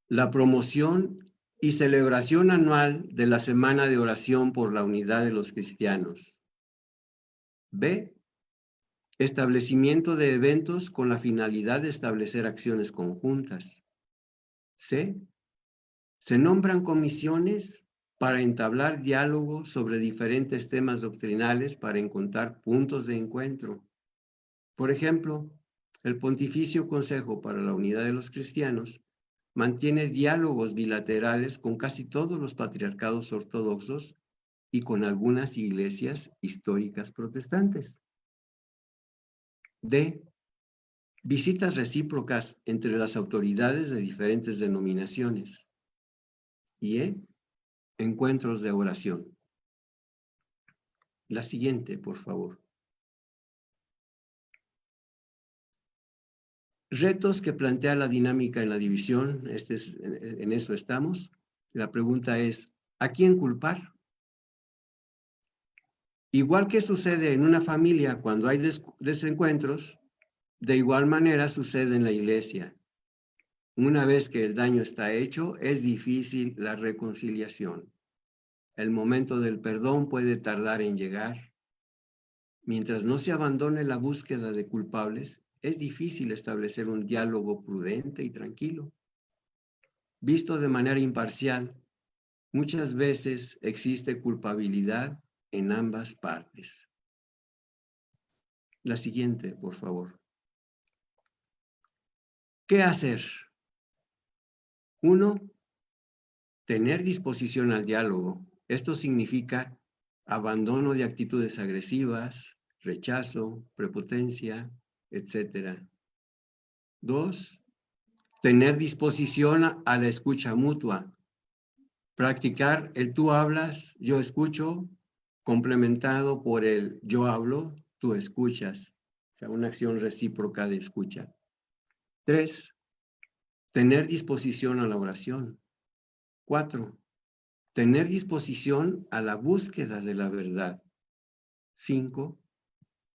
La promoción y celebración anual de la Semana de Oración por la Unidad de los Cristianos. B. Establecimiento de eventos con la finalidad de establecer acciones conjuntas. C. Se nombran comisiones para entablar diálogos sobre diferentes temas doctrinales para encontrar puntos de encuentro. Por ejemplo, el Pontificio Consejo para la Unidad de los Cristianos mantiene diálogos bilaterales con casi todos los patriarcados ortodoxos y con algunas iglesias históricas protestantes. D. Visitas recíprocas entre las autoridades de diferentes denominaciones. Y E. Encuentros de oración. La siguiente, por favor. Retos que plantea la dinámica en la división, en eso estamos. La pregunta es, ¿a quién culpar? Igual que sucede en una familia cuando hay desencuentros, de igual manera sucede en la iglesia. Una vez que el daño está hecho, es difícil la reconciliación. El momento del perdón puede tardar en llegar. Mientras no se abandone la búsqueda de culpables, es difícil establecer un diálogo prudente y tranquilo. visto de manera imparcial, muchas veces existe culpabilidad en ambas partes. La siguiente, por favor. ¿Qué hacer? 1. Tener disposición al diálogo. Esto significa abandono de actitudes agresivas, rechazo, prepotencia, etc. 2. Tener disposición a la escucha mutua. Practicar el tú hablas, yo escucho, complementado por el yo hablo, tú escuchas. O sea, una acción recíproca de escucha. 3. Tener disposición a la oración. 4. Tener disposición a la búsqueda de la verdad. 5.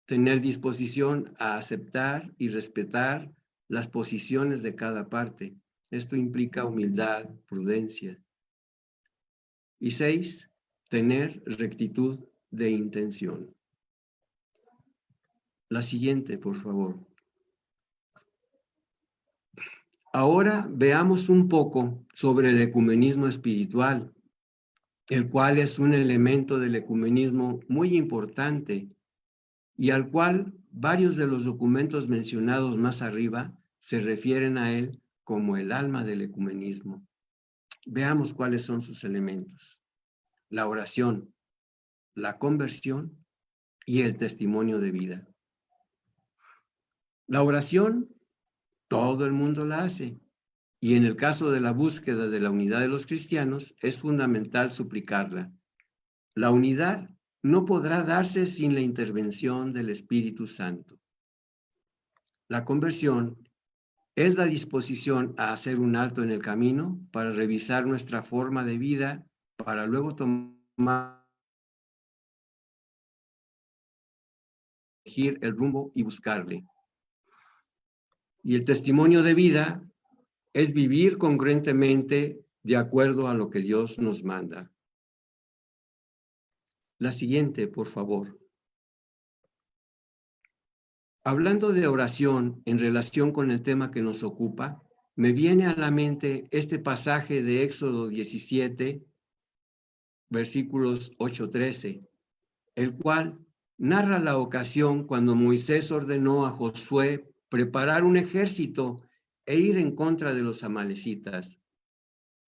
Tener disposición a aceptar y respetar las posiciones de cada parte. Esto implica humildad, prudencia. Y 6. Tener rectitud de intención. La siguiente, por favor. Ahora veamos un poco sobre el ecumenismo espiritual, el cual es un elemento del ecumenismo muy importante y al cual varios de los documentos mencionados más arriba se refieren a él como el alma del ecumenismo. Veamos cuáles son sus elementos: la oración, la conversión y el testimonio de vida. La oración, todo el mundo la hace, y en el caso de la búsqueda de la unidad de los cristianos, es fundamental suplicarla. La unidad no podrá darse sin la intervención del Espíritu Santo. La conversión es la disposición a hacer un alto en el camino para revisar nuestra forma de vida, para luego tomar el rumbo y buscarle. Y el testimonio de vida es vivir congruentemente de acuerdo a lo que Dios nos manda. La siguiente, por favor. Hablando de oración en relación con el tema que nos ocupa, me viene a la mente este pasaje de Éxodo 17, versículos 8-13, el cual narra la ocasión cuando Moisés ordenó a Josué preparar un ejército e ir en contra de los amalecitas.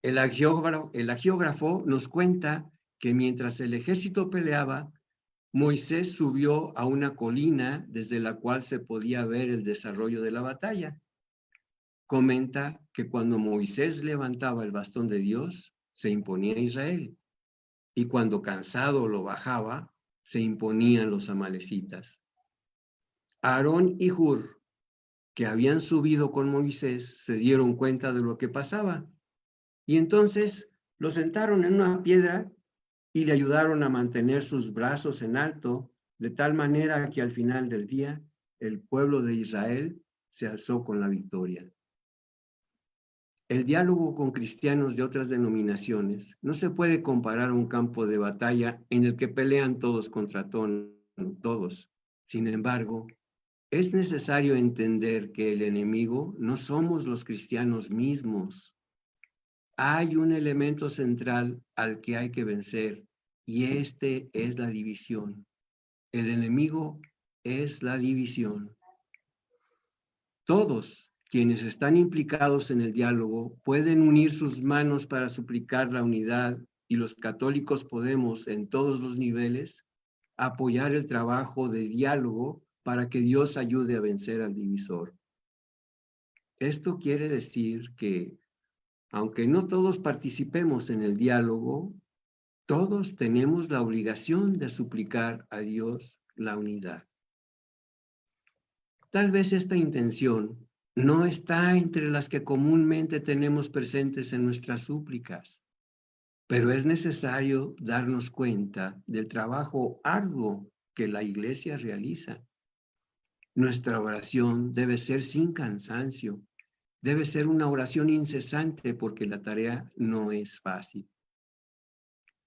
El hagiógrafo nos cuenta que mientras el ejército peleaba, Moisés subió a una colina desde la cual se podía ver el desarrollo de la batalla. Comenta que cuando Moisés levantaba el bastón de Dios, se imponía Israel, y cuando cansado lo bajaba, se imponían los amalecitas. Aarón y Hur, que habían subido con Moisés, se dieron cuenta de lo que pasaba, y entonces lo sentaron en una piedra y le ayudaron a mantener sus brazos en alto, de tal manera que al final del día el pueblo de Israel se alzó con la victoria. El diálogo con cristianos de otras denominaciones no se puede comparar a un campo de batalla en el que pelean todos contra todos. Sin embargo, es necesario entender que el enemigo no somos los cristianos mismos. Hay un elemento central al que hay que vencer, y este es la división. El enemigo es la división. Todos quienes están implicados en el diálogo pueden unir sus manos para suplicar la unidad, y los católicos podemos, en todos los niveles, apoyar el trabajo de diálogo para que Dios ayude a vencer al divisor. Esto quiere decir que, aunque no todos participemos en el diálogo, todos tenemos la obligación de suplicar a Dios la unidad. Tal vez esta intención no está entre las que comúnmente tenemos presentes en nuestras súplicas, pero es necesario darnos cuenta del trabajo arduo que la Iglesia realiza. Nuestra oración debe ser sin cansancio, debe ser una oración incesante porque la tarea no es fácil.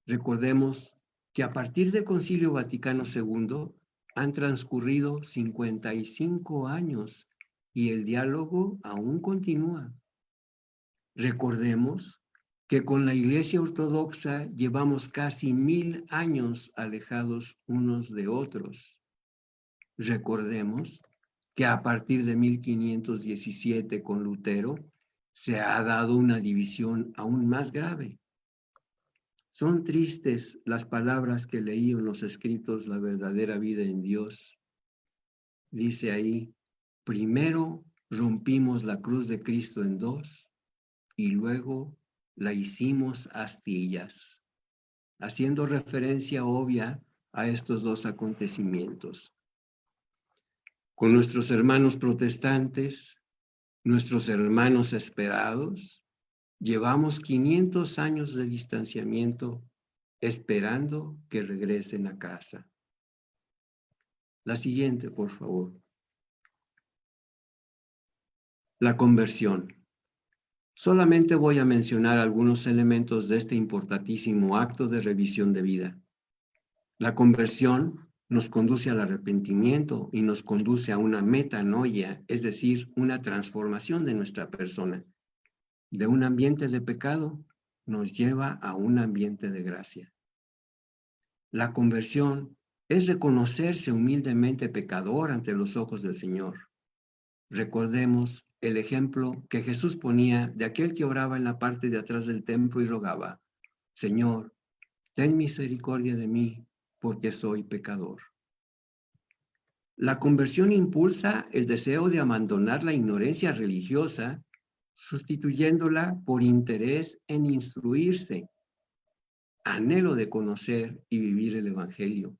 Recordemos que a partir del Concilio Vaticano II han transcurrido 55 años y el diálogo aún continúa. Recordemos que con la Iglesia Ortodoxa llevamos casi 1000 años alejados unos de otros. Recordemos que a partir de 1517 con Lutero se ha dado una división aún más grave. Son tristes las palabras que leí en los escritos La verdadera vida en Dios. Dice ahí, primero rompimos la cruz de Cristo en dos y luego la hicimos astillas, haciendo referencia obvia a estos dos acontecimientos. Con nuestros hermanos protestantes, nuestros hermanos esperados, llevamos 500 años de distanciamiento esperando que regresen a casa. La siguiente, por favor. La conversión. Solamente voy a mencionar algunos elementos de este importantísimo acto de revisión de vida. La conversión nos conduce al arrepentimiento y nos conduce a una metanoia, es decir, una transformación de nuestra persona. De un ambiente de pecado nos lleva a un ambiente de gracia. La conversión es reconocerse humildemente pecador ante los ojos del Señor. Recordemos el ejemplo que Jesús ponía de aquel que oraba en la parte de atrás del templo y rogaba, Señor, ten misericordia de mí, porque soy pecador. La conversión impulsa el deseo de abandonar la ignorancia religiosa, sustituyéndola por interés en instruirse, anhelo de conocer y vivir el Evangelio.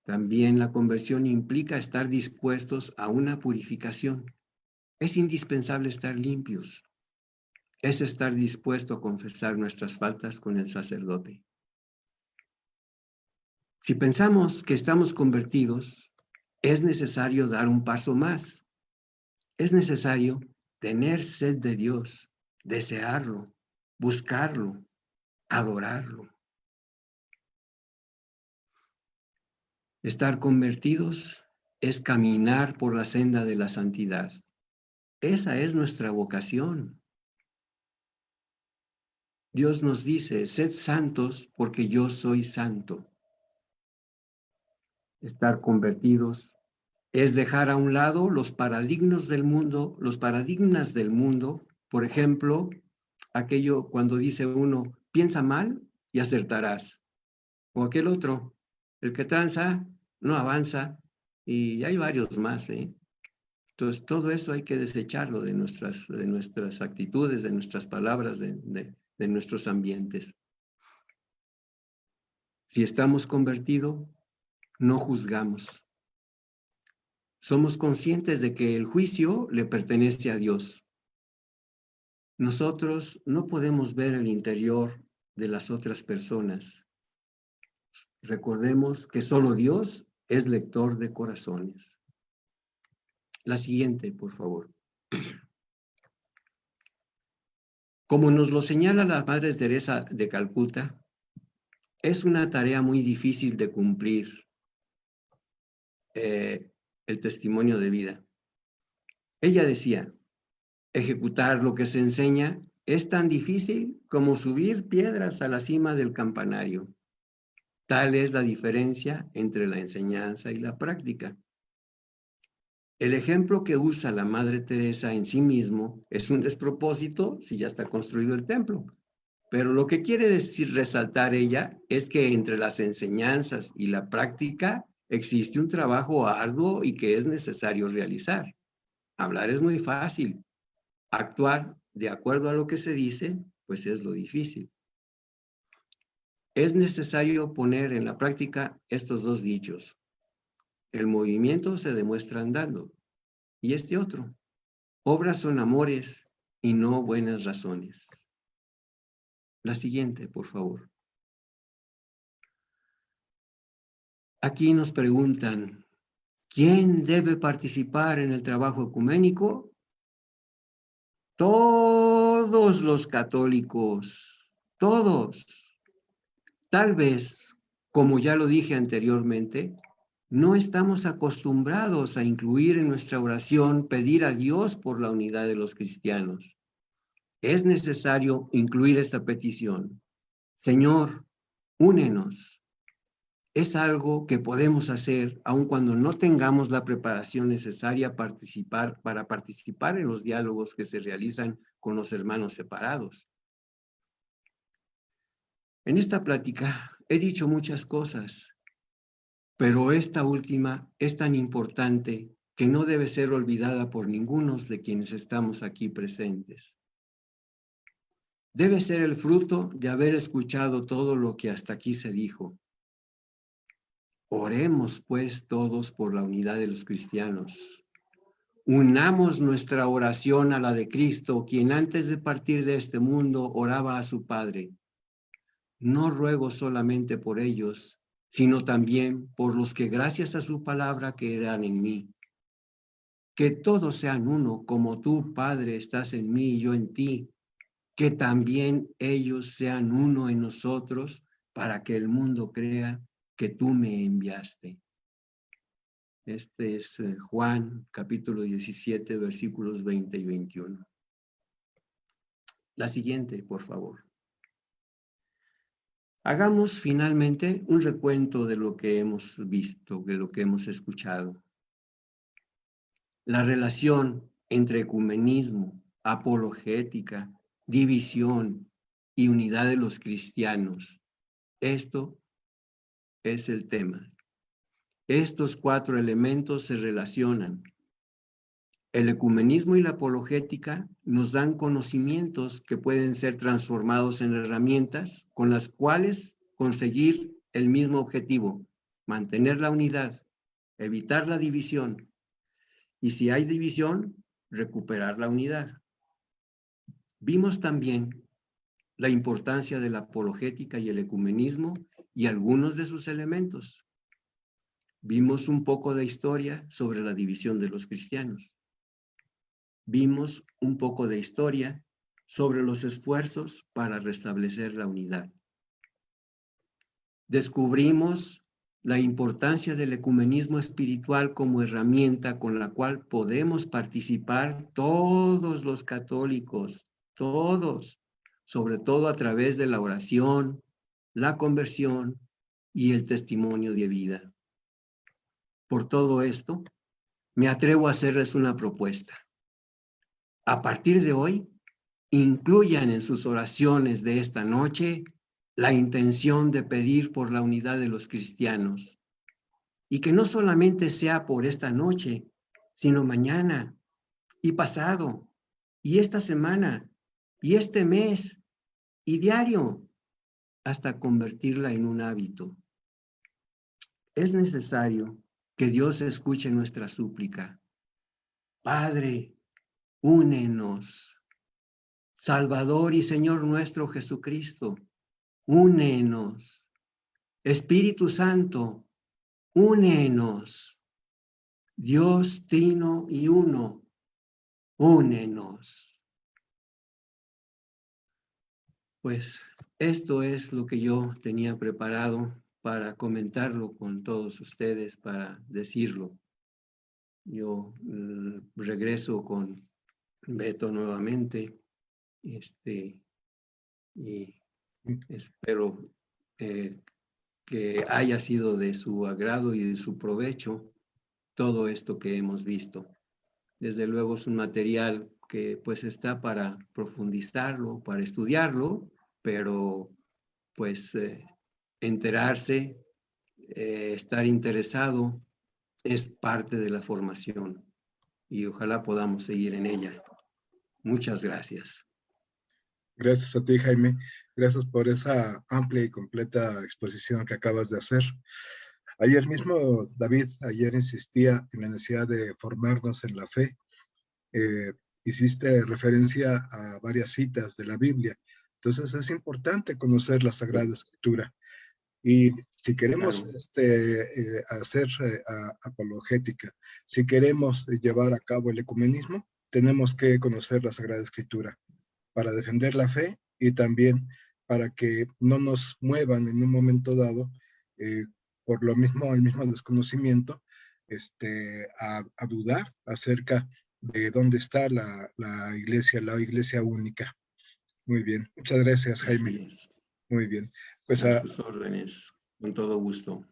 También la conversión implica estar dispuestos a una purificación. Es indispensable estar limpios. Es estar dispuesto a confesar nuestras faltas con el sacerdote. Si pensamos que estamos convertidos, es necesario dar un paso más. Es necesario tener sed de Dios, desearlo, buscarlo, adorarlo. Estar convertidos es caminar por la senda de la santidad. Esa es nuestra vocación. Dios nos dice, sed santos porque yo soy santo. Estar convertidos es dejar a un lado los paradigmas del mundo, por ejemplo, aquello cuando dice uno, piensa mal y acertarás. O aquel otro, el que tranza no avanza, y hay varios más, ¿eh? Entonces, todo eso hay que desecharlo de nuestras actitudes, de nuestras palabras, de nuestros ambientes. Si estamos convertidos, no juzgamos. Somos conscientes de que el juicio le pertenece a Dios. Nosotros no podemos ver el interior de las otras personas. Recordemos que solo Dios es lector de corazones. La siguiente, por favor. Como nos lo señala la Madre Teresa de Calcuta, es una tarea muy difícil de cumplir el testimonio de vida. Ella decía, ejecutar lo que se enseña es tan difícil como subir piedras a la cima del campanario. Tal es la diferencia entre la enseñanza y la práctica. El ejemplo que usa la Madre Teresa en sí mismo es un despropósito si ya está construido el templo. Pero lo que quiere decir resaltar ella es que entre las enseñanzas y la práctica existe un trabajo arduo y que es necesario realizar. Hablar es muy fácil. Actuar de acuerdo a lo que se dice, pues es lo difícil. Es necesario poner en la práctica estos dos dichos. El movimiento se demuestra andando. Y este otro, obras son amores y no buenas razones. La siguiente, por favor. Aquí nos preguntan, ¿quién debe participar en el trabajo ecuménico? Todos los católicos, todos. Tal vez, como ya lo dije anteriormente, no estamos acostumbrados a incluir en nuestra oración pedir a Dios por la unidad de los cristianos. Es necesario incluir esta petición. Señor, únenos. Es algo que podemos hacer aun cuando no tengamos la preparación necesaria para participar en los diálogos que se realizan con los hermanos separados. En esta plática he dicho muchas cosas, pero esta última es tan importante que no debe ser olvidada por ninguno de quienes estamos aquí presentes. Debe ser el fruto de haber escuchado todo lo que hasta aquí se dijo. Oremos, pues, todos por la unidad de los cristianos. Unamos nuestra oración a la de Cristo, quien antes de partir de este mundo oraba a su Padre. No ruego solamente por ellos, sino también por los que gracias a su palabra quedarán en mí. Que todos sean uno, como tú, Padre, estás en mí y yo en ti. Que también ellos sean uno en nosotros, para que el mundo crea que tú me enviaste. Este es Juan, capítulo 17, versículos 20 y 21. La siguiente, por favor. Hagamos finalmente un recuento de lo que hemos visto, de lo que hemos escuchado. La relación entre ecumenismo, apologética, división y unidad de los cristianos. Esto es el tema. Estos 4 elementos se relacionan. El ecumenismo y la apologética nos dan conocimientos que pueden ser transformados en herramientas con las cuales conseguir el mismo objetivo, mantener la unidad, evitar la división, y si hay división, recuperar la unidad. Vimos también la importancia de la apologética y el ecumenismo y algunos de sus elementos. Vimos un poco de historia sobre la división de los cristianos. Vimos un poco de historia sobre los esfuerzos para restablecer la unidad. Descubrimos la importancia del ecumenismo espiritual como herramienta con la cual podemos participar todos los católicos, todos, sobre todo a través de la oración, la conversión y el testimonio de vida. Por todo esto, me atrevo a hacerles una propuesta. A partir de hoy, incluyan en sus oraciones de esta noche la intención de pedir por la unidad de los cristianos. Y que no solamente sea por esta noche, sino mañana y pasado, y esta semana, y este mes, y diario, hasta convertirla en un hábito. Es necesario que Dios escuche nuestra súplica. Padre, únenos. Salvador y Señor nuestro Jesucristo, únenos. Espíritu Santo, únenos. Dios trino y uno, únenos. Pues esto es lo que yo tenía preparado para comentarlo con todos ustedes, para decirlo. Yo regreso con Beto nuevamente, y espero que haya sido de su agrado y de su provecho todo esto que hemos visto. Desde luego es un material que pues está para profundizarlo, para estudiarlo, pero pues enterarse, estar interesado es parte de la formación y ojalá podamos seguir en ella. Muchas gracias. Gracias a ti, Jaime. Gracias por esa amplia y completa exposición que acabas de hacer. Ayer mismo, David, insistía en la necesidad de formarnos en la fe. Hiciste referencia a varias citas de la Biblia. Entonces es importante conocer la Sagrada Escritura. Y si queremos hacer apologética, si queremos llevar a cabo el ecumenismo, tenemos que conocer la Sagrada Escritura para defender la fe y también para que no nos muevan en un momento dado por lo mismo, el mismo desconocimiento, a dudar acerca de dónde está la iglesia única. Muy bien, muchas gracias, Jaime. Muy bien. Pues a sus órdenes, con todo gusto.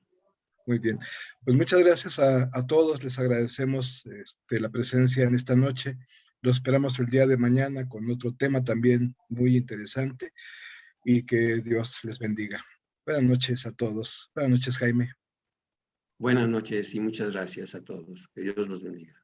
Muy bien. Pues muchas gracias a todos. Les agradecemos la presencia en esta noche. Lo esperamos el día de mañana con otro tema también muy interesante y que Dios les bendiga. Buenas noches a todos. Buenas noches, Jaime. Buenas noches y muchas gracias a todos. Que Dios los bendiga.